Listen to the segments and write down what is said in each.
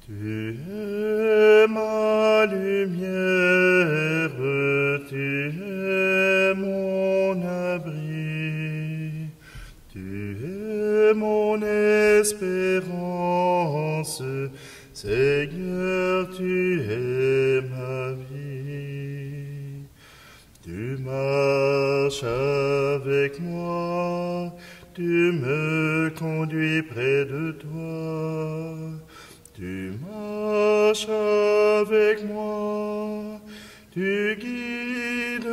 Tu es ma lumière, tu es mon abri, tu es mon espérance, Seigneur, tu es ma vie. Tu marches avec moi, tu me conduis près de toi. Tu marches avec moi, tu guides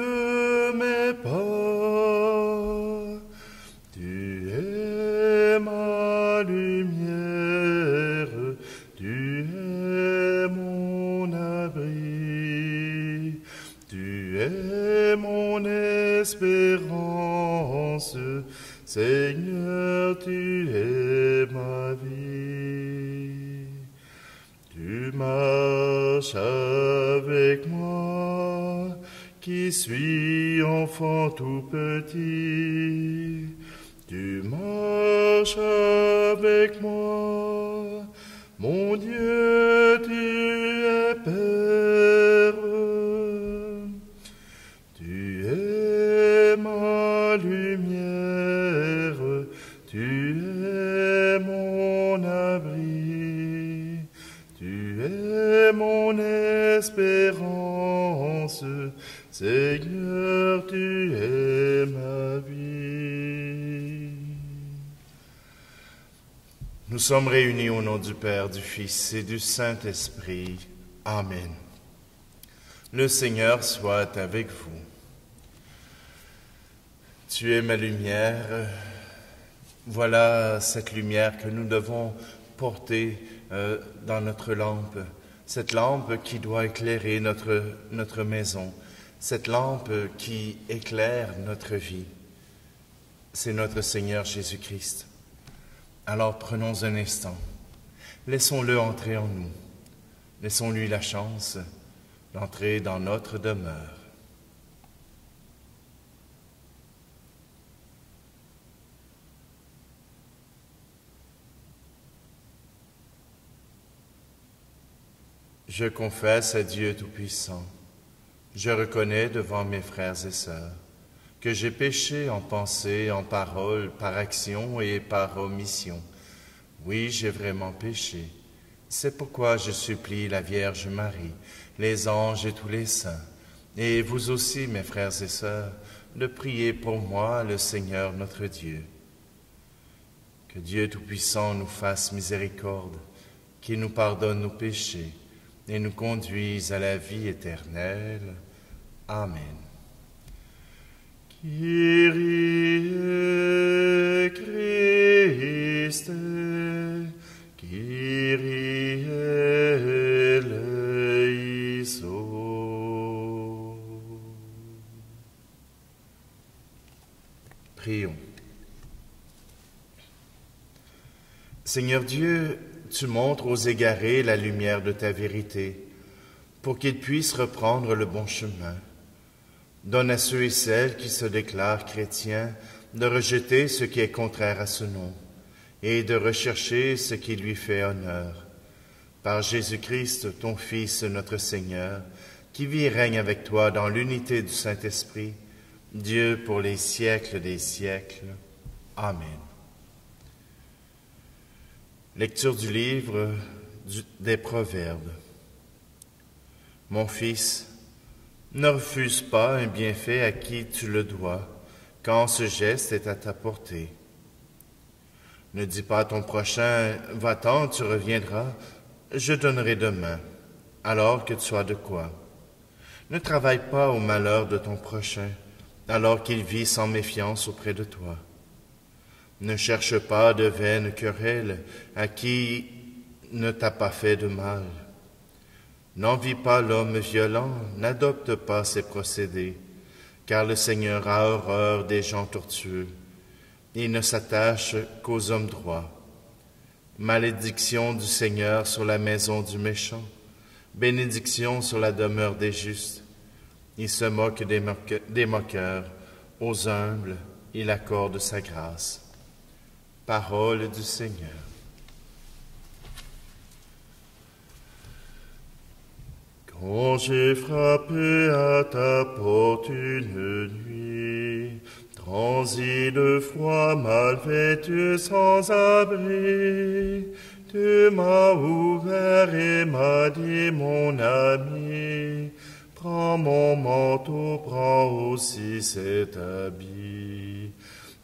mes pas. Tu es ma lumière, tu es mon abri, tu es mon espérance, Seigneur, tu es ma vie. Tu marches avec moi, qui suis enfant tout petit. Tu marches avec moi, mon Dieu, tu es Père. Tu es ma lumière, tu es mon abri, tu es mon espérance, Seigneur, tu es ma vie. Nous sommes réunis au nom du Père, du Fils et du Saint-Esprit. Amen. Le Seigneur soit avec vous. Tu es ma lumière. Voilà cette lumière que nous devons porter dans notre lampe. Cette lampe qui doit éclairer notre maison. Cette lampe qui éclaire notre vie. C'est notre Seigneur Jésus-Christ. Alors prenons un instant. Laissons-le entrer en nous. Laissons-lui la chance d'entrer dans notre demeure. Je confesse à Dieu Tout-Puissant, je reconnais devant mes frères et sœurs que j'ai péché en pensée, en parole, par action et par omission. Oui, j'ai vraiment péché. C'est pourquoi je supplie la Vierge Marie, les anges et tous les saints, et vous aussi, mes frères et sœurs, de prier pour moi le Seigneur notre Dieu. Que Dieu Tout-Puissant nous fasse miséricorde, qu'il nous pardonne nos péchés et nous conduise à la vie éternelle. Amen. Kyrie Christe, Kyrie eleison. Prions. Seigneur Dieu, tu montres aux égarés la lumière de ta vérité, pour qu'ils puissent reprendre le bon chemin. Donne à ceux et celles qui se déclarent chrétiens de rejeter ce qui est contraire à ce nom et de rechercher ce qui lui fait honneur. Par Jésus-Christ, ton Fils, notre Seigneur, qui vit et règne avec toi dans l'unité du Saint-Esprit, Dieu pour les siècles des siècles. Amen. Lecture du livre des Proverbes. Mon fils, ne refuse pas un bienfait à qui tu le dois, quand ce geste est à ta portée. Ne dis pas à ton prochain, « Va-t'en, tu reviendras, je donnerai demain », alors que tu as de quoi. Ne travaille pas au malheur de ton prochain, alors qu'il vit sans méfiance auprès de toi. Ne cherche pas de vaines querelles à qui ne t'a pas fait de mal. N'envie pas l'homme violent, n'adopte pas ses procédés, car le Seigneur a horreur des gens tortueux. Il ne s'attache qu'aux hommes droits. Malédiction du Seigneur sur la maison du méchant, bénédiction sur la demeure des justes. Il se moque des moqueurs, aux humbles il accorde sa grâce. Parole du Seigneur. Quand j'ai frappé à ta porte une nuit, transi de froid, mal vêtu, sans abri, tu m'as ouvert et m'as dit, mon ami, prends mon manteau, prends aussi cet habit.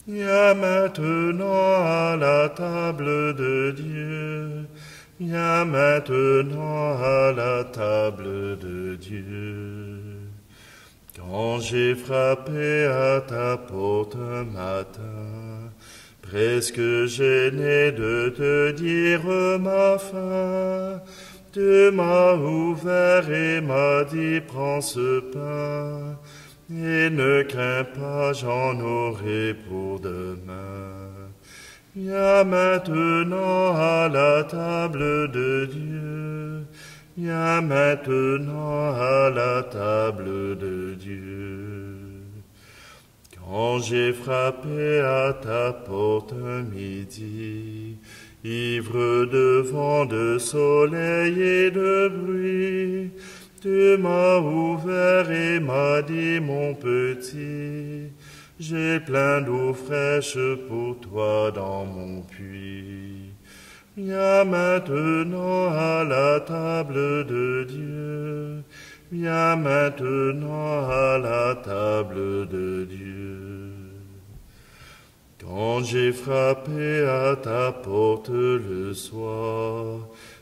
Viens maintenant à la table de Dieu, viens maintenant à la table de Dieu. Quand j'ai frappé à ta porte un matin, presque gêné de te dire ma faim, tu m'as ouvert et m'as dit, prends ce pain, et ne crains pas, j'en aurai pour demain. Viens maintenant à la table de Dieu, viens maintenant à la table de Dieu. Quand j'ai frappé à ta porte un midi, ivre de vent, de soleil et de bruit, tu m'as ouvert et m'as dit, mon petit, j'ai plein d'eau fraîche pour toi dans mon puits. Viens maintenant à la table de Dieu, viens maintenant à la table de Dieu. Quand j'ai frappé à ta porte le soir,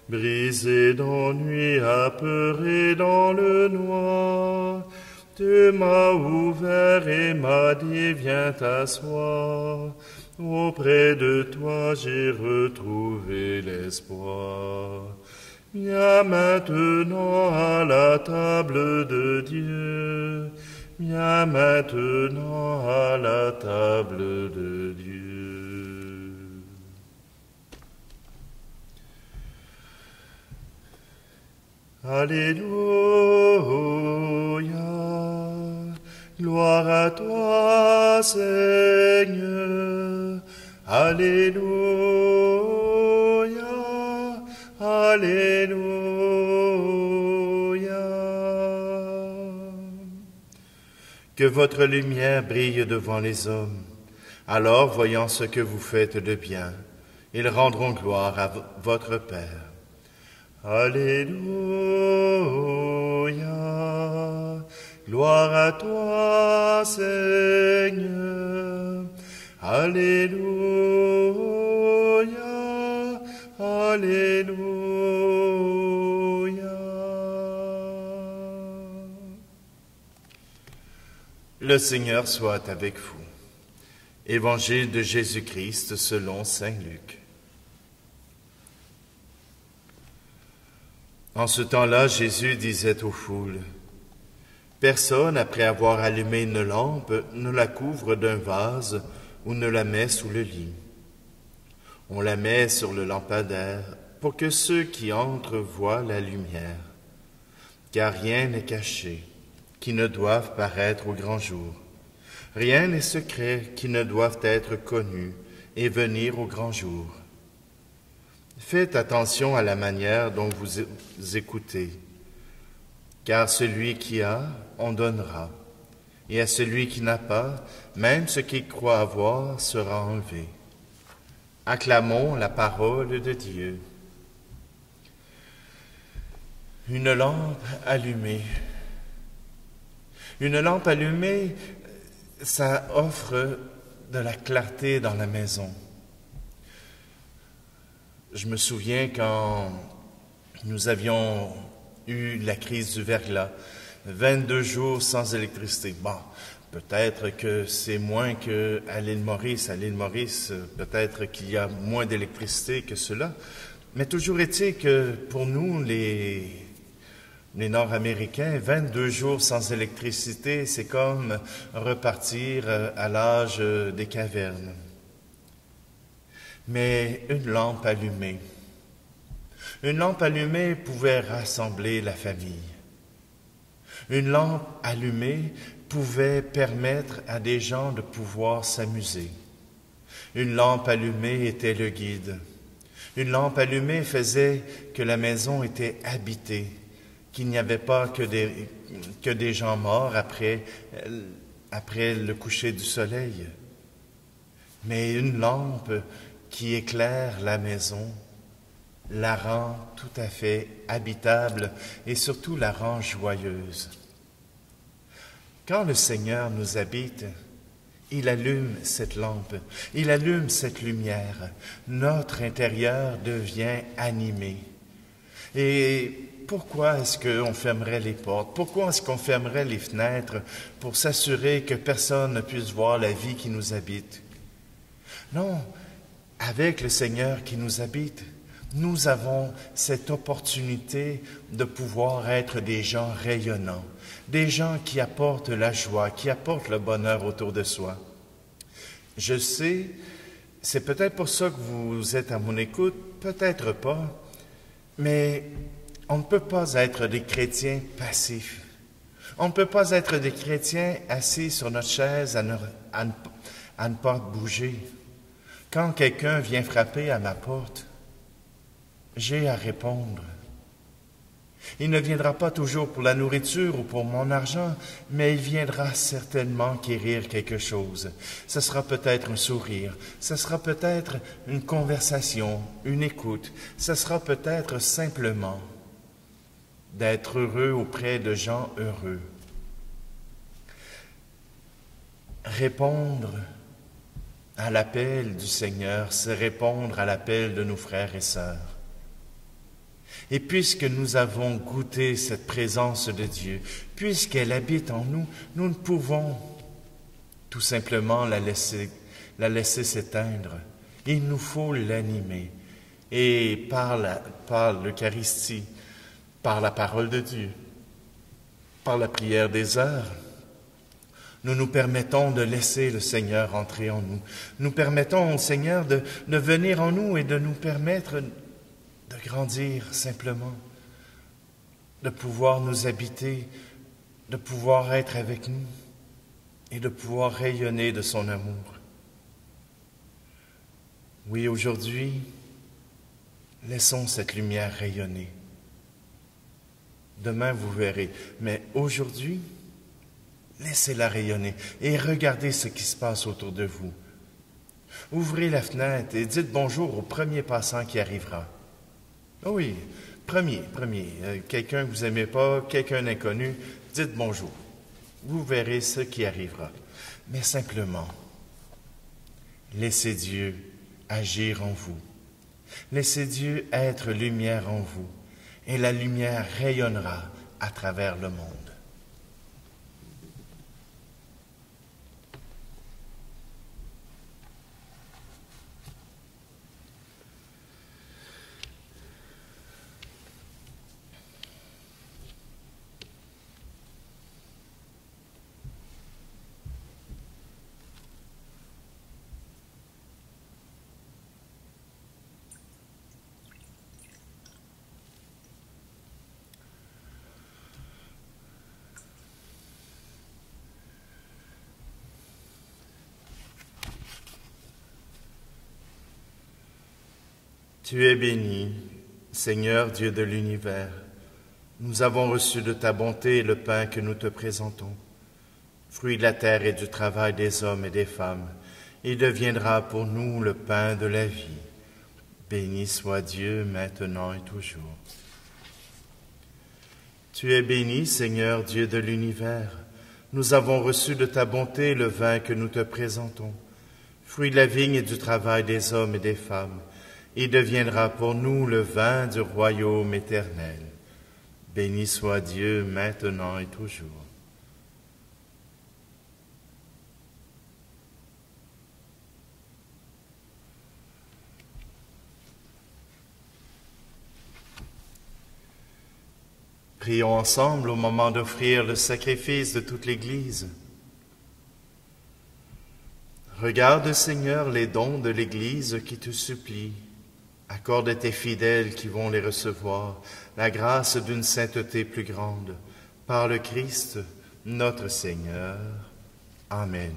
brisé d'ennui, apeuré dans le noir, tu m'as ouvert et m'as dit, viens t'asseoir. Auprès de toi j'ai retrouvé l'espoir. Viens maintenant à la table de Dieu, viens maintenant à la table de Dieu. Alléluia, gloire à toi, Seigneur. Alléluia, alléluia. Que votre lumière brille devant les hommes. Alors, voyant ce que vous faites de bien, ils rendront gloire à votre Père. Alléluia, gloire à toi, Seigneur. Alléluia, alléluia. Le Seigneur soit avec vous. Évangile de Jésus-Christ selon saint Luc. En ce temps-là, Jésus disait aux foules, « Personne, après avoir allumé une lampe, ne la couvre d'un vase ou ne la met sous le lit. On la met sur le lampadaire pour que ceux qui entrent voient la lumière. Car rien n'est caché, qui ne doive paraître au grand jour. Rien n'est secret, qui ne doive être connu et venir au grand jour. Faites attention à la manière dont vous écoutez, car celui qui a, on donnera, et à celui qui n'a pas, même ce qu'il croit avoir sera enlevé. » Acclamons la parole de Dieu. Une lampe allumée. Une lampe allumée, ça offre de la clarté dans la maison. Je me souviens quand nous avions eu la crise du verglas, 22 jours sans électricité. Bon, peut-être que c'est moins qu'à l'île Maurice. À l'île Maurice, peut-être qu'il y a moins d'électricité que cela. Mais toujours est-il que pour nous, les Nord-Américains, 22 jours sans électricité, c'est comme repartir à l'âge des cavernes. Mais une lampe allumée pouvait rassembler la famille. Une lampe allumée pouvait permettre à des gens de pouvoir s'amuser. Une lampe allumée était le guide. Une lampe allumée faisait que la maison était habitée, qu'il n'y avait pas que des gens morts après le coucher du soleil, mais une lampe qui éclaire la maison, la rend tout à fait habitable et surtout la rend joyeuse. Quand le Seigneur nous habite, il allume cette lampe, il allume cette lumière. Notre intérieur devient animé. Et pourquoi est-ce qu'on fermerait les portes? Pourquoi est-ce qu'on fermerait les fenêtres pour s'assurer que personne ne puisse voir la vie qui nous habite? Non, avec le Seigneur qui nous habite, nous avons cette opportunité de pouvoir être des gens rayonnants, des gens qui apportent la joie, qui apportent le bonheur autour de soi. Je sais, c'est peut-être pour ça que vous êtes à mon écoute, peut-être pas, mais on ne peut pas être des chrétiens passifs. On ne peut pas être des chrétiens assis sur notre chaise à ne pas bouger. Quand quelqu'un vient frapper à ma porte, j'ai à répondre. Il ne viendra pas toujours pour la nourriture ou pour mon argent, mais il viendra certainement quérir quelque chose. Ce sera peut-être un sourire, ce sera peut-être une conversation, une écoute, ce sera peut-être simplement d'être heureux auprès de gens heureux. Répondre à l'appel du Seigneur, c'est répondre à l'appel de nos frères et sœurs. Et puisque nous avons goûté cette présence de Dieu, puisqu'elle habite en nous, nous ne pouvons tout simplement la laisser s'éteindre. Il nous faut l'animer. Et par l'Eucharistie, par la parole de Dieu, par la prière des heures, nous nous permettons de laisser le Seigneur entrer en nous. Nous permettons au Seigneur de venir en nous et de nous permettre de grandir simplement, de pouvoir nous habiter, de pouvoir être avec nous et de pouvoir rayonner de son amour. Oui, aujourd'hui, laissons cette lumière rayonner. Demain, vous verrez, mais aujourd'hui, laissez-la rayonner et regardez ce qui se passe autour de vous. Ouvrez la fenêtre et dites bonjour au premier passant qui arrivera. Oh oui, premier. Quelqu'un que vous n'aimez pas, quelqu'un d'inconnu, dites bonjour. Vous verrez ce qui arrivera. Mais simplement, laissez Dieu agir en vous. Laissez Dieu être lumière en vous. Et la lumière rayonnera à travers le monde. Tu es béni, Seigneur Dieu de l'univers. Nous avons reçu de ta bonté le pain que nous te présentons. Fruit de la terre et du travail des hommes et des femmes, il deviendra pour nous le pain de la vie. Béni soit Dieu maintenant et toujours. Tu es béni, Seigneur Dieu de l'univers. Nous avons reçu de ta bonté le vin que nous te présentons. Fruit de la vigne et du travail des hommes et des femmes, il deviendra pour nous le vin du royaume éternel. Béni soit Dieu maintenant et toujours. Prions ensemble au moment d'offrir le sacrifice de toute l'Église. Regarde, Seigneur, les dons de l'Église qui te supplient. Accorde à tes fidèles qui vont les recevoir la grâce d'une sainteté plus grande. Par le Christ, notre Seigneur. Amen.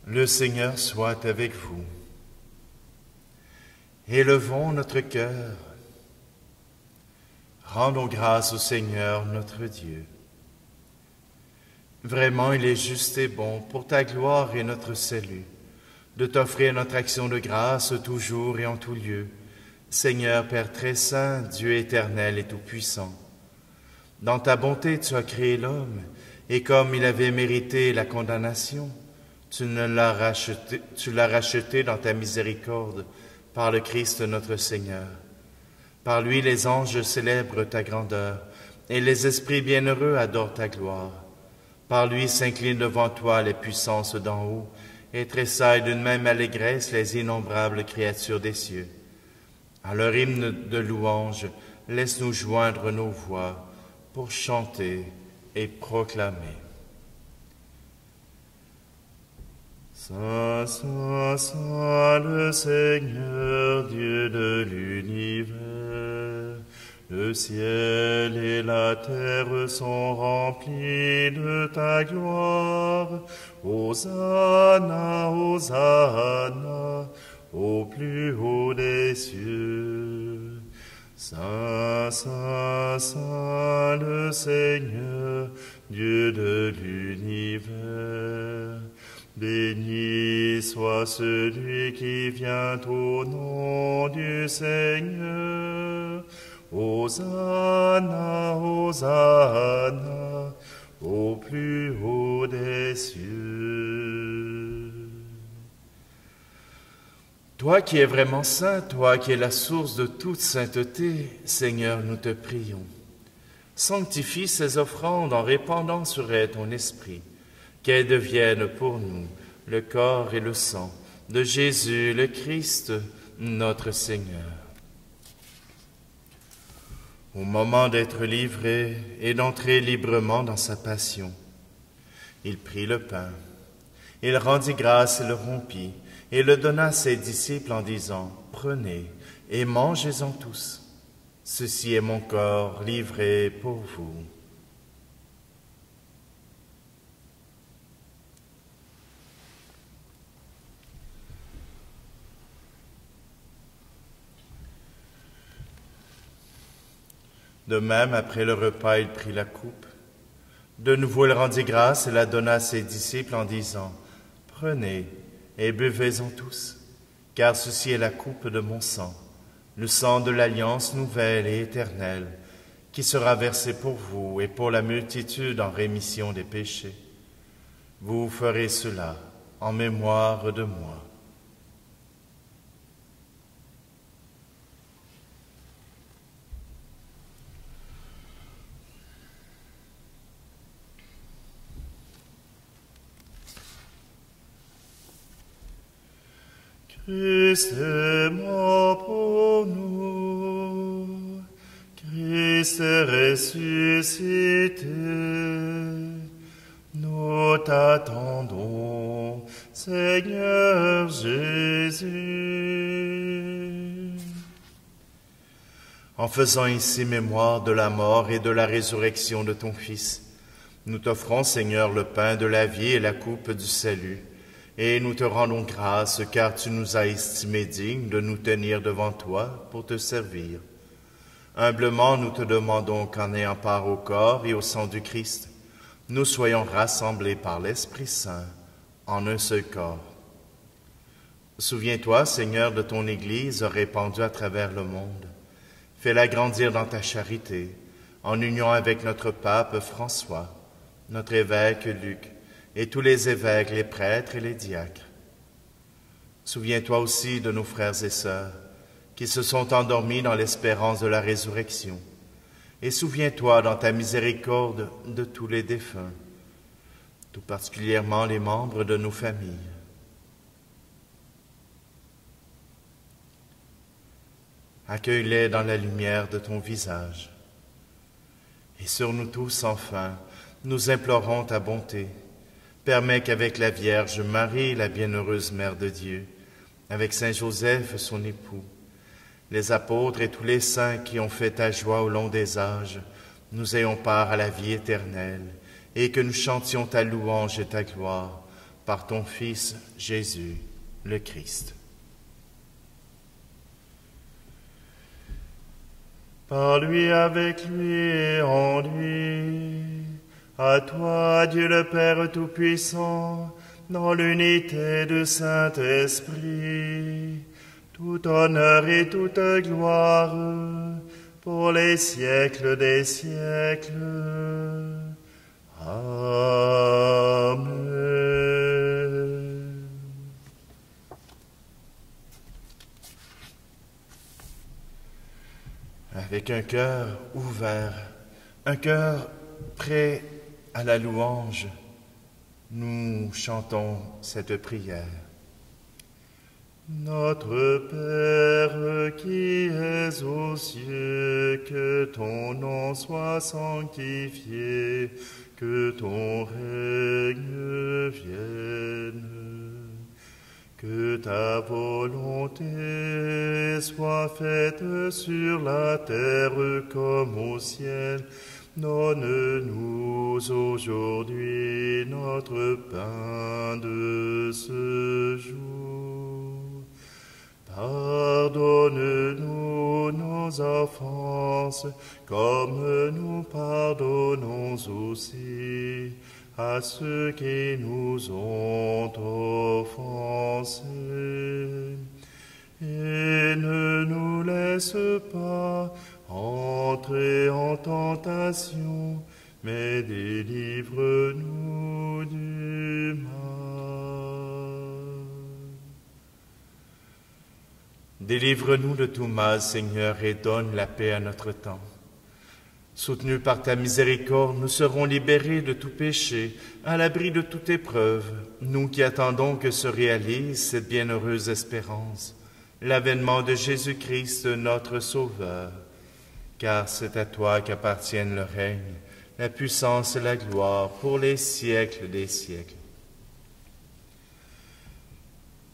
Le Seigneur soit avec vous. Élevons notre cœur. Rendons grâce au Seigneur notre Dieu. Vraiment, il est juste et bon, pour ta gloire et notre salut, de t'offrir notre action de grâce toujours et en tout lieu, Seigneur Père très saint, Dieu éternel et tout-puissant. Dans ta bonté, tu as créé l'homme, et comme il avait mérité la condamnation, tu l'as racheté dans ta miséricorde par le Christ notre Seigneur. Par lui, les anges célèbrent ta grandeur, et les esprits bienheureux adorent ta gloire. Par lui s'inclinent devant toi les puissances d'en haut, et tressaillent d'une même allégresse les innombrables créatures des cieux. À leur hymne de louange, laisse-nous joindre nos voix pour chanter et proclamer. Saint, Saint, Saint, le Seigneur, Dieu de l'univers, le ciel et la terre sont remplis de ta gloire. Hosanna, Hosanna, au plus haut des cieux. Saint, Saint, Saint, le Seigneur, Dieu de l'univers. Béni soit celui qui vient au nom du Seigneur. Hosanna, Hosanna, au plus haut des cieux. Toi qui es vraiment saint, toi qui es la source de toute sainteté, Seigneur, nous te prions. Sanctifie ces offrandes en répandant sur elles ton esprit, qu'elles deviennent pour nous le corps et le sang de Jésus le Christ, notre Seigneur. Au moment d'être livré et d'entrer librement dans sa passion, il prit le pain, il rendit grâce et le rompit, et le donna à ses disciples en disant, « Prenez et mangez-en tous. Ceci est mon corps livré pour vous. » De même, après le repas, il prit la coupe. De nouveau, il rendit grâce et la donna à ses disciples en disant, « Prenez et buvez-en tous, car ceci est la coupe de mon sang, le sang de l'alliance nouvelle et éternelle, qui sera versé pour vous et pour la multitude en rémission des péchés. Vous ferez cela en mémoire de moi. » Christ est mort pour nous, Christ est ressuscité, nous t'attendons, Seigneur Jésus. En faisant ici mémoire de la mort et de la résurrection de ton Fils, nous t'offrons, Seigneur, le pain de la vie et la coupe du salut, et nous te rendons grâce, car tu nous as estimés dignes de nous tenir devant toi pour te servir. Humblement, nous te demandons qu'en ayant part au corps et au sang du Christ, nous soyons rassemblés par l'Esprit Saint en un seul corps. Souviens-toi, Seigneur, de ton Église répandue à travers le monde. Fais-la grandir dans ta charité, en union avec notre pape François, notre évêque Luc, et tous les évêques, les prêtres et les diacres. Souviens-toi aussi de nos frères et sœurs qui se sont endormis dans l'espérance de la résurrection, et souviens-toi dans ta miséricorde de tous les défunts, tout particulièrement les membres de nos familles. Accueille-les dans la lumière de ton visage. Et sur nous tous, enfin, nous implorons ta bonté. Permets qu'avec la Vierge Marie, la bienheureuse Mère de Dieu, avec Saint Joseph, son époux, les apôtres et tous les saints qui ont fait ta joie au long des âges, nous ayons part à la vie éternelle, et que nous chantions ta louange et ta gloire par ton Fils Jésus, le Christ. par lui, avec lui et en lui. À toi, Dieu le Père Tout-Puissant, dans l'unité du Saint-Esprit, tout honneur et toute gloire pour les siècles des siècles. Amen. Avec un cœur ouvert, un cœur prêt à la louange, nous chantons cette prière. Notre Père qui es aux cieux, que ton nom soit sanctifié, que ton règne vienne, que ta volonté soit faite sur la terre comme au ciel. Donne-nous aujourd'hui notre pain de ce jour. Pardonne-nous nos offenses, comme nous pardonnons aussi à ceux qui nous ont offensés. Et ne nous laisse pas entrer en tentation, mais délivre-nous du mal. Délivre-nous de tout mal, Seigneur, et donne la paix à notre temps. Soutenus par ta miséricorde, nous serons libérés de tout péché, à l'abri de toute épreuve, nous qui attendons que se réalise cette bienheureuse espérance, l'avènement de Jésus-Christ, notre Sauveur. Car c'est à toi qu'appartiennent le règne, la puissance et la gloire pour les siècles des siècles.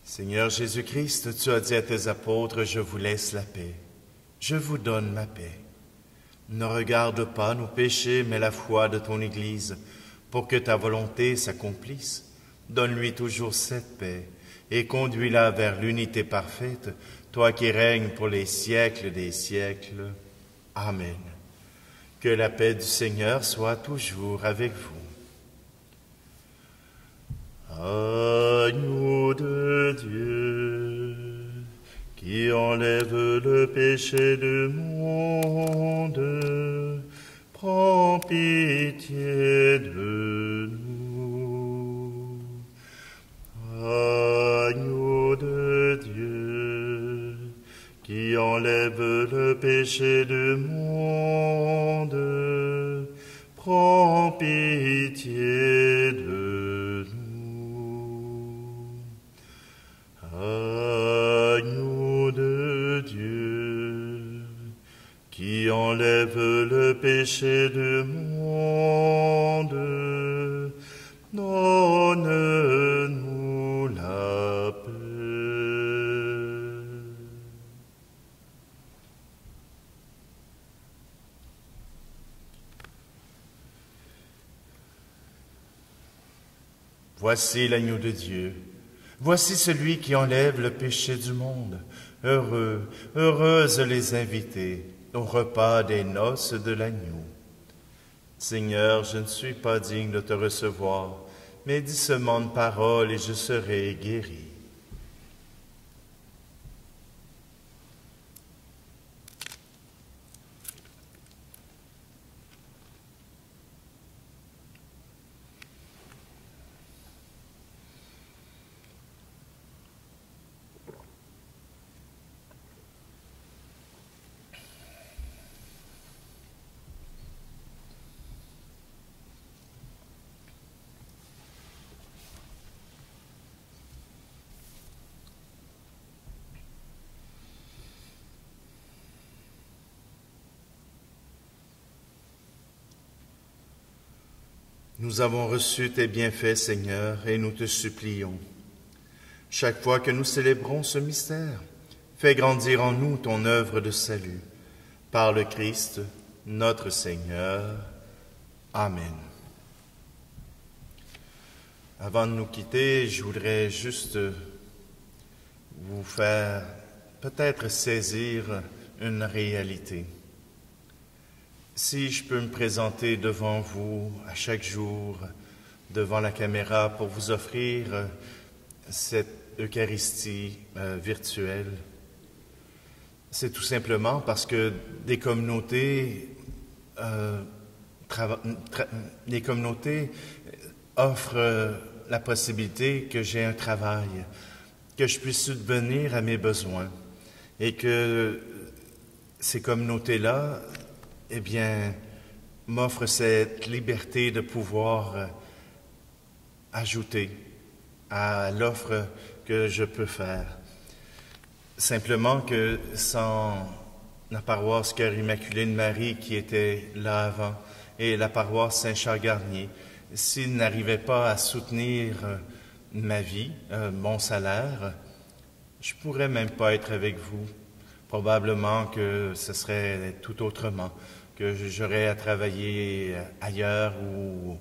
Seigneur Jésus-Christ, tu as dit à tes apôtres, « Je vous laisse la paix, je vous donne ma paix. » Ne regarde pas nos péchés, mais la foi de ton Église, pour que ta volonté s'accomplisse. Donne-lui toujours cette paix, et conduis-la vers l'unité parfaite, toi qui règnes pour les siècles des siècles. Amen. Que la paix du Seigneur soit toujours avec vous. Agneau de Dieu, qui enlève le péché du monde, prends pitié de nous. Agneau de Dieu, qui enlève le péché du monde, prends pitié de nous. Agneau de Dieu, qui enlève le péché du monde, donne-nous la paix. Voici l'agneau de Dieu. Voici celui qui enlève le péché du monde. Heureux, heureuses les invités au repas des noces de l'agneau. Seigneur, je ne suis pas digne de te recevoir, mais dis seulement une parole et je serai guéri. Nous avons reçu tes bienfaits, Seigneur, et nous te supplions. Chaque fois que nous célébrons ce mystère, fais grandir en nous ton œuvre de salut. Par le Christ, notre Seigneur. Amen. Avant de nous quitter, je voudrais juste vous faire peut-être saisir une réalité. Si je peux me présenter devant vous à chaque jour, devant la caméra, pour vous offrir cette Eucharistie virtuelle, c'est tout simplement parce que des communautés offrent la possibilité que j'ai un travail, que je puisse subvenir à mes besoins et que ces communautés-là, eh bien, m'offrent cette liberté de pouvoir ajouter à l'offre que je peux faire. Simplement que sans la paroisse Cœur Immaculé de Marie qui était là avant et la paroisse Saint-Charles-Garnier, s'ils n'arrivaient pas à soutenir ma vie, mon salaire, je pourrais même pas être avec vous. Probablement que ce serait tout autrement, que j'aurais à travailler ailleurs ou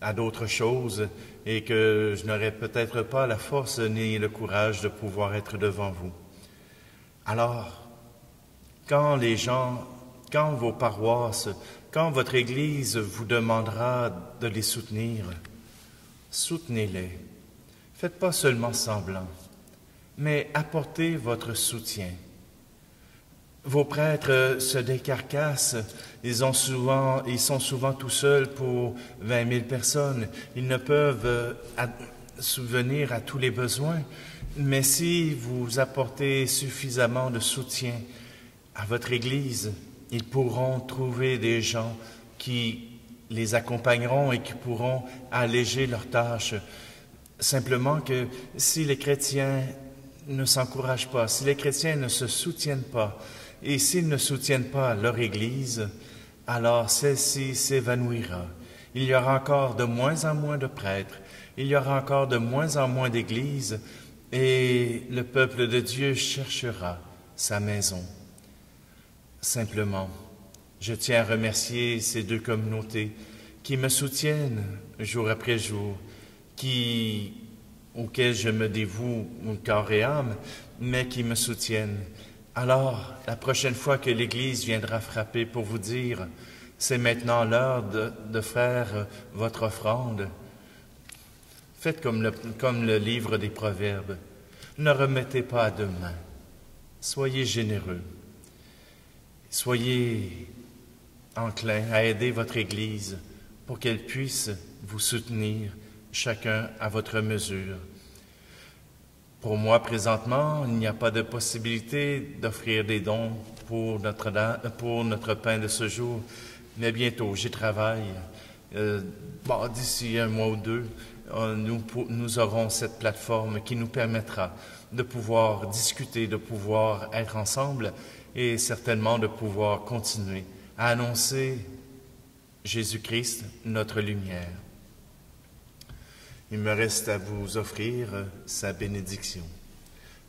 à d'autres choses et que je n'aurais peut-être pas la force ni le courage de pouvoir être devant vous. Alors, quand vos paroisses, quand votre Église vous demandera de les soutenir, soutenez-les. Faites pas seulement semblant, mais apportez votre soutien. Vos prêtres se décarcassent, ils sont souvent tout seuls pour 20 000 personnes. Ils ne peuvent subvenir à tous les besoins, mais si vous apportez suffisamment de soutien à votre Église, ils pourront trouver des gens qui les accompagneront et qui pourront alléger leurs tâches. Simplement que si les chrétiens ne s'encouragent pas, si les chrétiens ne se soutiennent pas, et s'ils ne soutiennent pas leur Église, alors celle-ci s'évanouira. Il y aura encore de moins en moins de prêtres, il y aura encore de moins en moins d'églises, et le peuple de Dieu cherchera sa maison. Simplement, je tiens à remercier ces deux communautés qui me soutiennent jour après jour, auxquelles je me dévoue mon corps et âme, mais qui me soutiennent. Alors, la prochaine fois que l'Église viendra frapper pour vous dire « c'est maintenant l'heure de faire votre offrande », faites comme le livre des Proverbes. Ne remettez pas à demain. Soyez généreux. Soyez enclins à aider votre Église pour qu'elle puisse vous soutenir chacun à votre mesure. Pour moi, présentement, il n'y a pas de possibilité d'offrir des dons pour notre pain de ce jour, mais bientôt, j'y travaille. D'ici un mois ou deux, nous aurons cette plateforme qui nous permettra de pouvoir discuter, de pouvoir être ensemble et certainement de pouvoir continuer à annoncer Jésus-Christ, notre lumière. Il me reste à vous offrir sa bénédiction.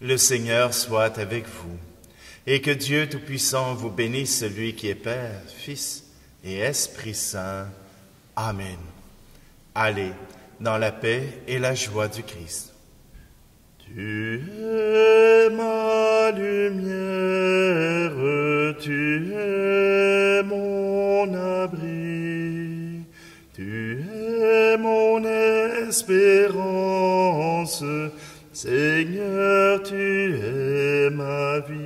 Le Seigneur soit avec vous, et que Dieu Tout-Puissant vous bénisse, celui qui est Père, Fils et Esprit Saint. Amen. Allez dans la paix et la joie du Christ. Tu es ma lumière, tu es mon abri, tu es mon espérance, Seigneur, tu es ma vie.